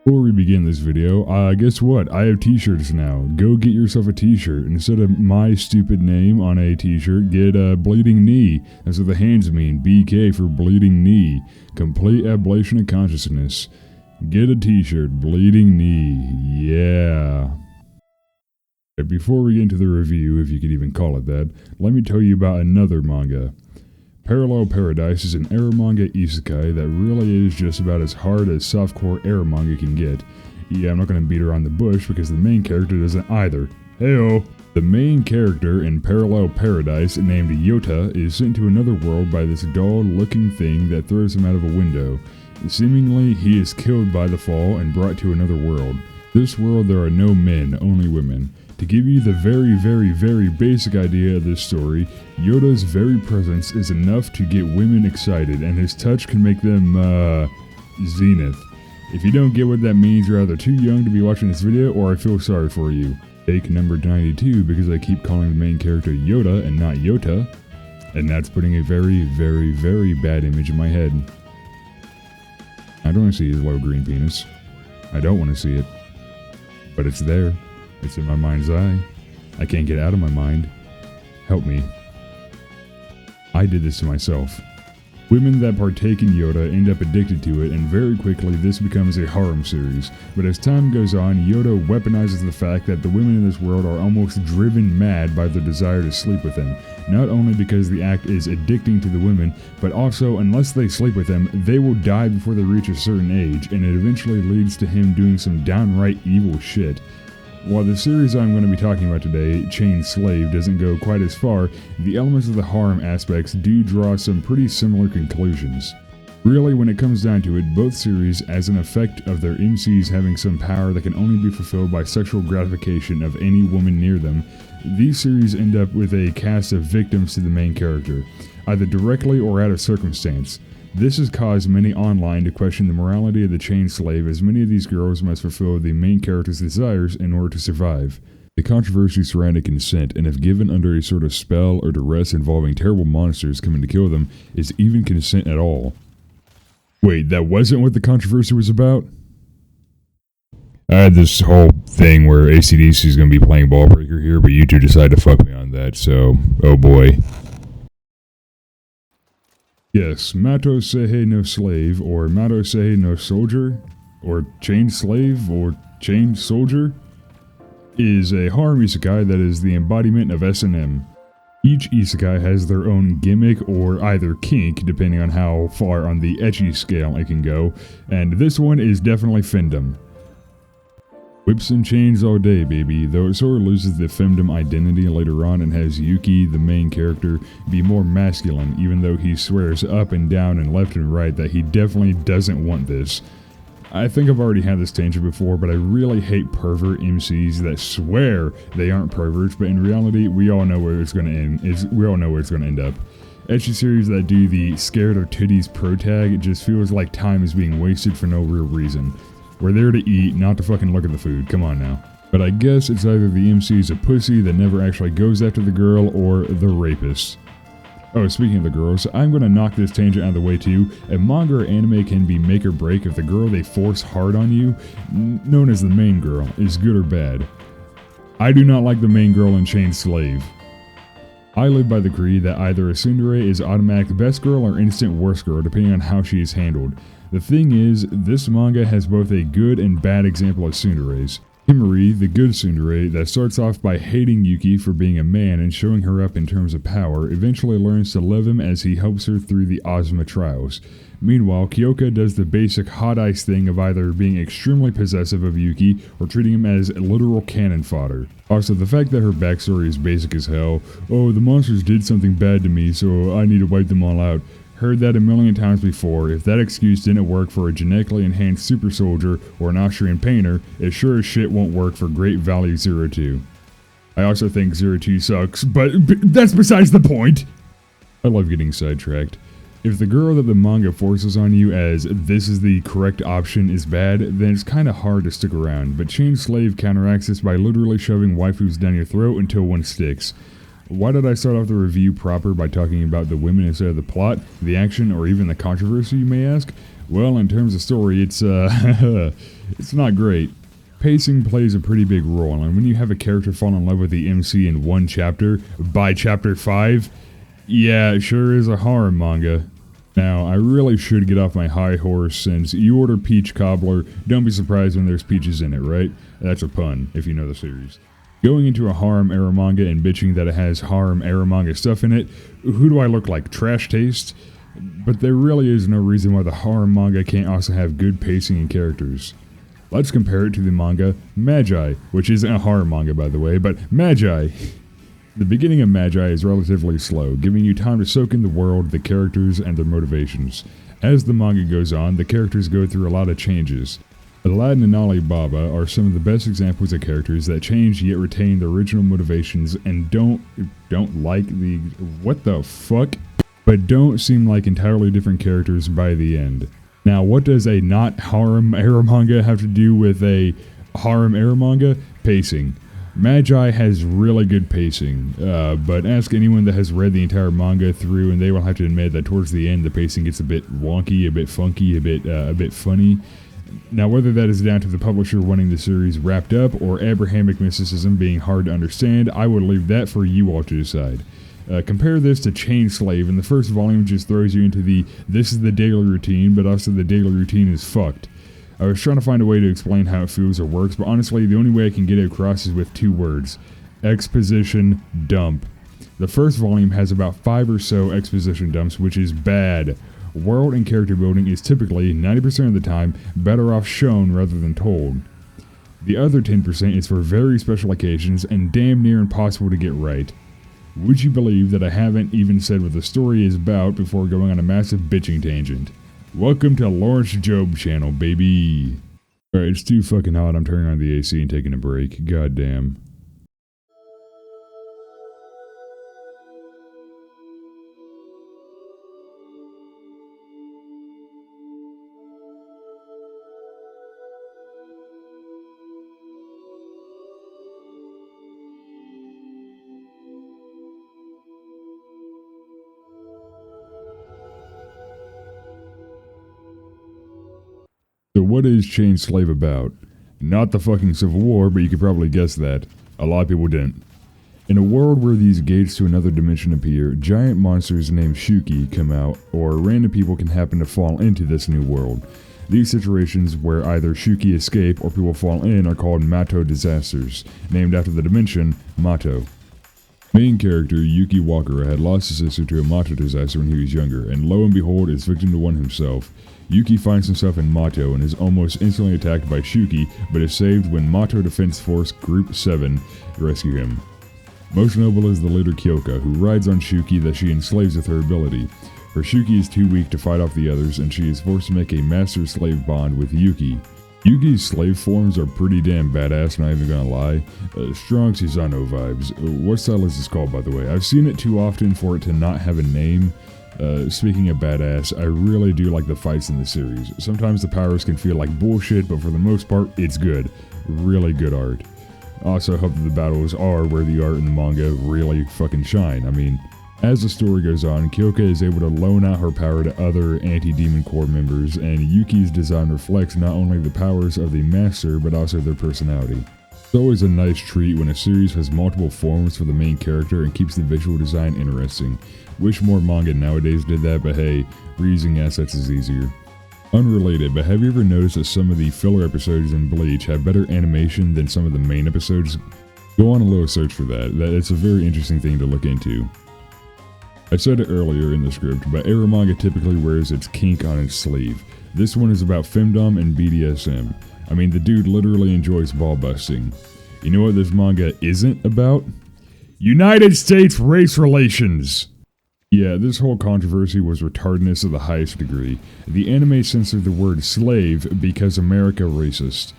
Before we begin this video, guess what? I have t-shirts now. Go get yourself a t-shirt. Instead of my stupid name on a t-shirt, get Bleeding Knee. That's what the hands mean. BK for Bleeding Knee. Complete Ablation of Consciousness. Get a t-shirt. Bleeding Knee. Yeah. Before we get into the review, if you could even call it that, let me tell you about another manga. Parallel Paradise is an era manga isekai that really is just about as hard as softcore era manga can get. Yeah, I'm not going to beat around the bush because the main character doesn't either. Heyo! The main character in Parallel Paradise, named Yota, is sent to another world by this doll-looking thing that throws him out of a window. Seemingly, he is killed by the fall and brought to another world. This world there are no men, only women. To give you the very basic idea of this story, Yoda's very presence is enough to get women excited, and his touch can make them, zenith. If you don't get what that means, you're either too young to be watching this video, or I feel sorry for you. Take number 92, because I keep calling the main character Yoda and not Yota, and that's putting a very bad image in my head. I don't want to see his low green penis. I don't want to see it. But it's there. It's in my mind's eye. I can't get out of my mind. Help me. I did this to myself. Women that partake in Yoda end up addicted to it, and very quickly this becomes a harem series. But as time goes on, Yoda weaponizes the fact that the women in this world are almost driven mad by their desire to sleep with him. Not only because the act is addicting to the women, but also unless they sleep with him, they will die before they reach a certain age, and it eventually leads to him doing some downright evil shit. While the series I'm going to be talking about today, Chained Slave, doesn't go quite as far, the elements of the harem aspects do draw some pretty similar conclusions. Really, when it comes down to it, both series, as an effect of their MCs having some power that can only be fulfilled by sexual gratification of any woman near them, these series end up with a cast of victims to the main character, either directly or out of circumstance. This has caused many online to question the morality of the chained slave, as many of these girls must fulfill the main character's desires in order to survive. The controversy surrounding consent, and if given under a sort of spell or duress involving terrible monsters coming to kill them, is even consent at all. Wait, that wasn't what the controversy was about? I had this whole thing where AC/DC is going to be playing Ballbreaker here, but you two decided to fuck me on that, so oh boy. Yes, Mato Seihei no Slave, or Mato Seihei no Soldier, or Chained Slave, or Chained Soldier, is a harem isekai that is the embodiment of S&M. Each isekai has their own gimmick or either kink, depending on how far on the ecchi scale it can go, and this one is definitely femdom. Whips and chains all day, baby, though it sort of loses the femdom identity later on and has Yuki, the main character, be more masculine, even though he swears up and down and left and right that he definitely doesn't want this. I think I've already had this tangent before, but I really hate pervert MCs that swear they aren't perverts, but in reality, we all know where it's going to end. End up. Ecchi series that do the scared of titties pro tag, it just feels like time is being wasted for no real reason. We're there to eat, not to fucking look at the food, come on now. But I guess it's either the MC's a pussy that never actually goes after the girl, or the rapist. Oh, speaking of the girls, I'm gonna knock this tangent out of the way too. A manga or anime can be make or break if the girl they force hard on you, known as the main girl, is good or bad. I do not like the main girl in Chained Slave. I live by the creed that either a tsundere is automatic best girl or instant worst girl, depending on how she is handled. The thing is, this manga has both a good and bad example of tsunderes. Himari, the good tsundere, that starts off by hating Yuki for being a man and showing her up in terms of power, eventually learns to love him as he helps her through the Ozma trials. Meanwhile, Kyoka does the basic hot ice thing of either being extremely possessive of Yuki or treating him as literal cannon fodder. Also, the fact that her backstory is basic as hell, oh, the monsters did something bad to me, so I need to wipe them all out. Heard that a million times before. If that excuse didn't work for a genetically enhanced super soldier or an Austrian painter, it sure as shit won't work for Great Value 02. I also think 02 sucks, but that's besides the point! I love getting sidetracked. If the girl that the manga forces on you as this is the correct option is bad, then it's kinda hard to stick around, but Chained Slave counteracts this by literally shoving waifus down your throat until one sticks. Why did I start off the review proper by talking about the women instead of the plot, the action, or even the controversy, you may ask? Well, in terms of story, it's it's not great. Pacing plays a pretty big role, and when you have a character fall in love with the MC in one chapter, by chapter 5, yeah, it sure is a harem manga. Now, I really should get off my high horse since you order peach cobbler, don't be surprised when there's peaches in it, right? That's a pun, if you know the series. Going into a harem era manga and bitching that it has harem era manga stuff in it, who do I look like, trash taste? But there really is no reason why the harem manga can't also have good pacing and characters. Let's compare it to the manga Magi, which isn't a harem manga by the way, but Magi. The beginning of Magi is relatively slow, giving you time to soak in the world, the characters, and their motivations. As the manga goes on, the characters go through a lot of changes. Aladdin and Alibaba are some of the best examples of characters that change yet retain their original motivations and don't like the what the fuck, but don't seem like entirely different characters by the end. Now, what does a not harem era manga have to do with a harem era manga? Pacing. Magi has really good pacing, but ask anyone that has read the entire manga through and they will have to admit that towards the end the pacing gets a bit wonky, a bit funky, a bit funny. Now, whether that is down to the publisher wanting the series wrapped up or Abrahamic mysticism being hard to understand, I would leave that for you all to decide. Compare this to Chain Slave, and the first volume just throws you into this is the daily routine, but also the daily routine is fucked. I was trying to find a way to explain how it feels or works, but honestly, the only way I can get it across is with 2 words. Exposition dump. The first volume has about 5 or so exposition dumps, which is bad. World and character building is typically, 90% of the time, better off shown rather than told. The other 10% is for very special occasions and damn near impossible to get right. Would you believe that I haven't even said what the story is about before going on a massive bitching tangent? Welcome to Lawrence Job channel, baby. Alright, it's too fucking hot. I'm turning on the AC and taking a break. Goddamn. So what is Chain Slave about? Not the fucking Civil War, but you could probably guess that. A lot of people didn't. In a world where these gates to another dimension appear, giant monsters named Shuki come out, or random people can happen to fall into this new world. These situations where either Shuki escape or people fall in are called Mato disasters, named after the dimension Mato. Main character Yuki Walker had lost his sister to a Mato disaster when he was younger, and lo and behold is victim to one himself. Yuki finds himself in Mato and is almost instantly attacked by Shuki, but is saved when Mato Defense Force Group 7 rescue him. Most notable is the leader Kyoka, who rides on Shuki that she enslaves with her ability. Her Shuki is too weak to fight off the others, and she is forced to make a master-slave bond with Yuki. Yuki's slave forms are pretty damn badass, not even gonna lie. Strong Susanoo vibes. What style is this called, by the way? I've seen it too often for it to not have a name. Speaking of badass, I really do like the fights in the series. Sometimes the powers can feel like bullshit, but for the most part, it's good. Really good art. Also, I hope that the battles are where the art in the manga really fucking shine. I mean, as the story goes on, Kyoka is able to loan out her power to other anti-demon corps members, and Yuki's design reflects not only the powers of the master, but also their personality. It's always a nice treat when a series has multiple forms for the main character and keeps the visual design interesting. Wish more manga nowadays did that, but hey, reusing assets is easier. Unrelated, but have you ever noticed that some of the filler episodes in Bleach have better animation than some of the main episodes? Go on a little search for that. It's a very interesting thing to look into. I said it earlier in the script, but era manga typically wears its kink on its sleeve. This one is about femdom and BDSM. I mean, the dude literally enjoys ball busting. You know what this manga isn't about? United States race relations! Yeah, this whole controversy was retardedness of the highest degree. The anime censored the word slave because America racist.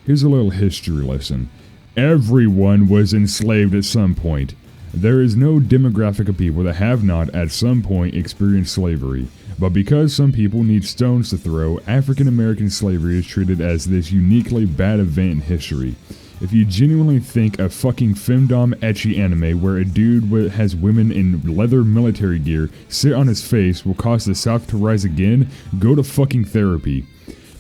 Here's a little history lesson. Everyone was enslaved at some point. There is no demographic of people that have not at some point experienced slavery. But because some people need stones to throw, African American slavery is treated as this uniquely bad event in history. If you genuinely think a fucking femdom ecchi anime where a dude has women in leather military gear sit on his face will cause the South to rise again, go to fucking therapy.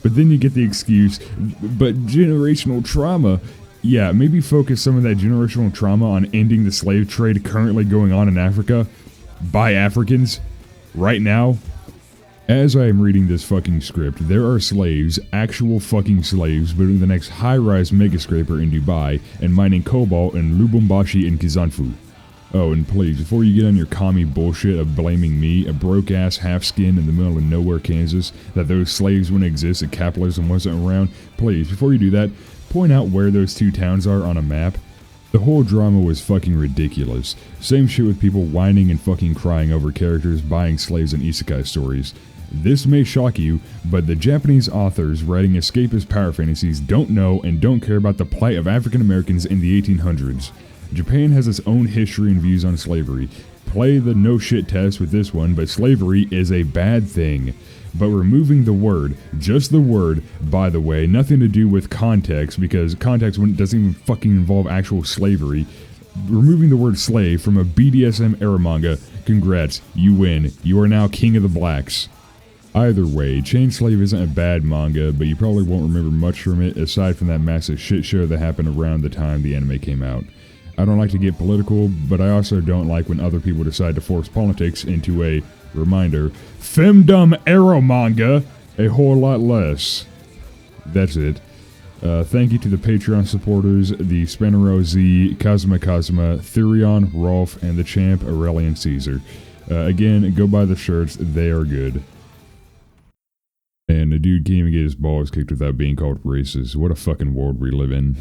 But then you get the excuse, but generational trauma. Yeah, maybe focus some of that generational trauma on ending the slave trade currently going on in Africa by Africans right now. As I am reading this fucking script, there are slaves, actual fucking slaves, building the next high-rise mega scraper in Dubai and mining cobalt in Lubumbashi and Kazanfu. Oh, and please, before you get on your commie bullshit of blaming me, a broke-ass half-skin in the middle of nowhere, Kansas, that those slaves wouldn't exist if capitalism wasn't around, please, before you do that, point out where those two towns are on a map. The whole drama was fucking ridiculous. Same shit with people whining and fucking crying over characters buying slaves in isekai stories. This may shock you, but the Japanese authors writing escapist power fantasies don't know and don't care about the plight of African Americans in the 1800s. Japan has its own history and views on slavery. Play the no shit test with this one, but slavery is a bad thing. But removing the word, just the word, by the way, nothing to do with context, because context doesn't even fucking involve actual slavery. Removing the word slave from a BDSM era manga, congrats, you win. You are now king of the blacks. Either way, Chain Slave isn't a bad manga, but you probably won't remember much from it aside from that massive shit show that happened around the time the anime came out. I don't like to get political, but I also don't like when other people decide to force politics into a, reminder, femdom era manga a whole lot less. That's it. Thank you to the Patreon supporters, the Spanarell Z, Kazuma Kazuma, Therion, Rolf, and the champ Aurelian Caesar. Again, go buy the shirts, they are good. And the dude can't even get his balls kicked without being called racist. What a fucking world we live in.